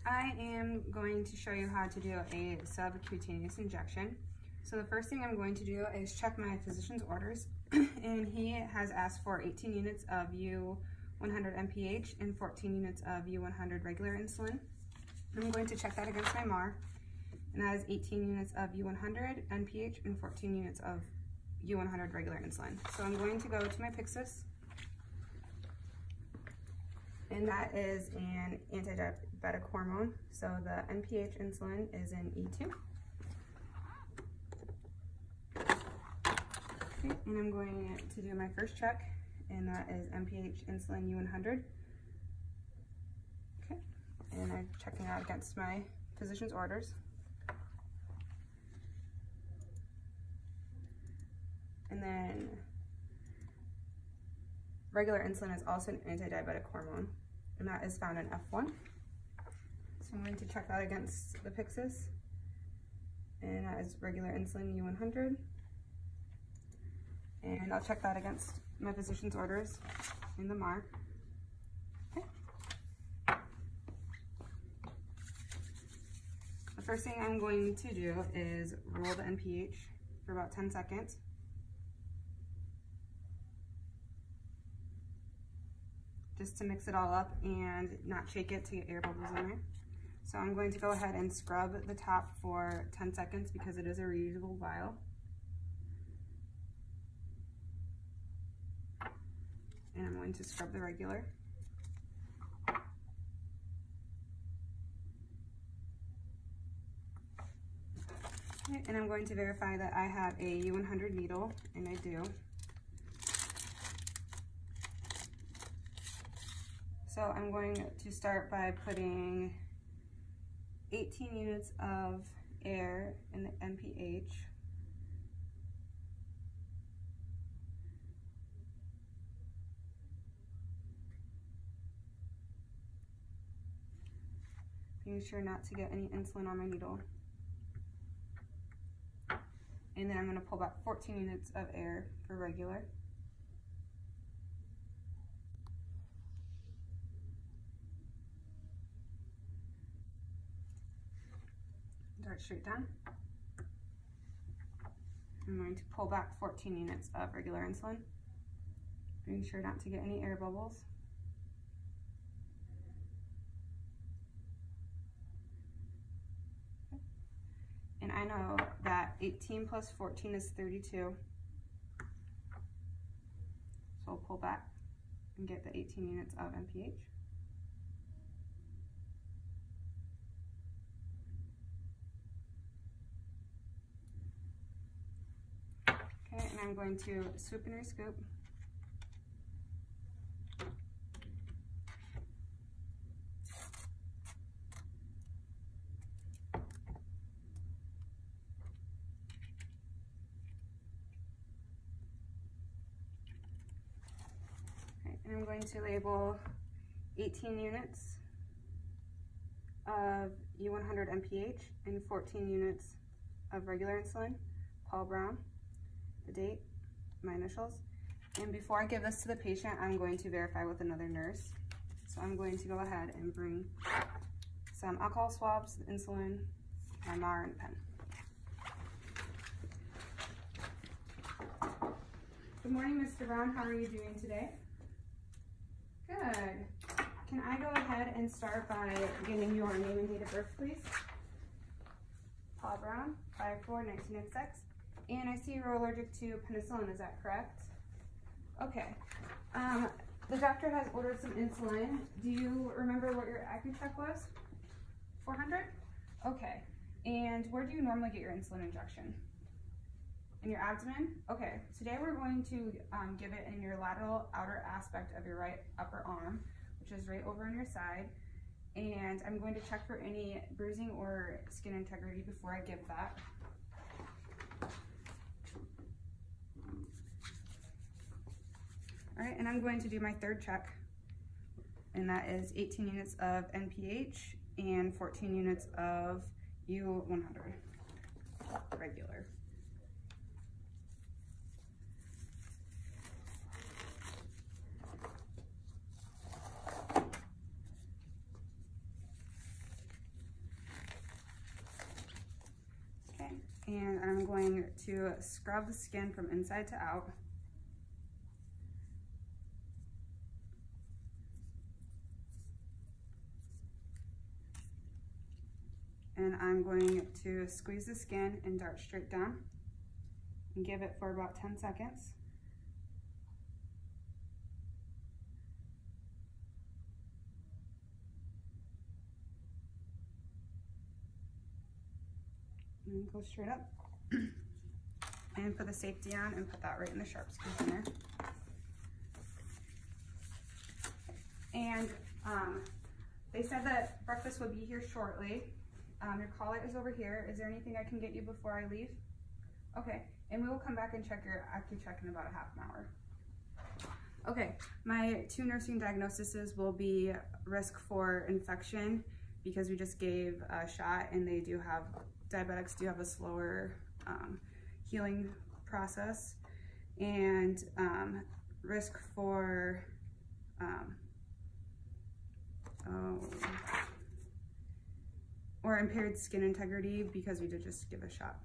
I am going to show you how to do a subcutaneous injection. So the first thing I'm going to do is check my physician's orders, and he has asked for 18 units of U100 MPH and 14 units of U100 regular insulin. I'm going to check that against my MAR, and that is 18 units of U100 NPH and 14 units of U100 regular insulin. So I'm going to go to my Pyxis, and that is an anti-diabetic hormone. So the NPH insulin is in E2. Okay, and I'm going to do my first check, and that is NPH insulin U100. Okay, and I'm checking out against my physician's orders. And then regular insulin is also an anti-diabetic hormone, and that is found in F1. So I'm going to check that against the Pyxis, and that is regular insulin U100. And I'll check that against my physician's orders in the MAR. Okay. The first thing I'm going to do is roll the NPH for about 10 seconds. Just to mix it all up and not shake it to get air bubbles in there. So I'm going to go ahead and scrub the top for 10 seconds because it is a reusable vial. And I'm going to scrub the regular. Okay, and I'm going to verify that I have a U100 needle, and I do. So I'm going to start by putting 18 units of air in the NPH. Being sure not to get any insulin on my needle. And then I'm going to pull back 14 units of air for regular. Dart straight down. I'm going to pull back 14 units of regular insulin. Being sure not to get any air bubbles. And I know that 18 plus 14 is 32. So I'll pull back and get the 18 units of NPH. Okay, and I'm going to swoop and rescoop. And I'm going to label 18 units of U100 MPH and 14 units of regular insulin, Paul Brown, the date, my initials. And before I give this to the patient, I'm going to verify with another nurse. So I'm going to go ahead and bring some alcohol swabs, insulin, my MAR, and pen. Good morning, Mr. Brown. How are you doing today? Good. Can I go ahead and start by getting your name and date of birth, please? Paul Brown, 5/4/1996. And I see you're allergic to penicillin, is that correct? Okay. The doctor has ordered some insulin. Do you remember what your Accu-Chek was? 400? Okay. And where do you normally get your insulin injection? In your abdomen? Okay, today we're going to give it in your lateral outer aspect of your right upper arm, which is right over on your side. And I'm going to check for any bruising or skin integrity before I give that. All right, and I'm going to do my third check, and that is 18 units of NPH and 14 units of U100 regular. going to scrub the skin from inside to out. And I'm going to squeeze the skin and dart straight down and give it for about 10 seconds. And go straight up. And put the safety on and put that right in the sharps container. And they said that breakfast would be here shortly. Your call is over here. Is there anything I can get you before I leave? Okay, and we will come back and check your AccuCheck in about a half an hour. Okay, my 2 nursing diagnoses will be risk for infection because we just gave a shot, and they do have, diabetics do have a slower healing process, and risk for or impaired skin integrity because we did just give a shot.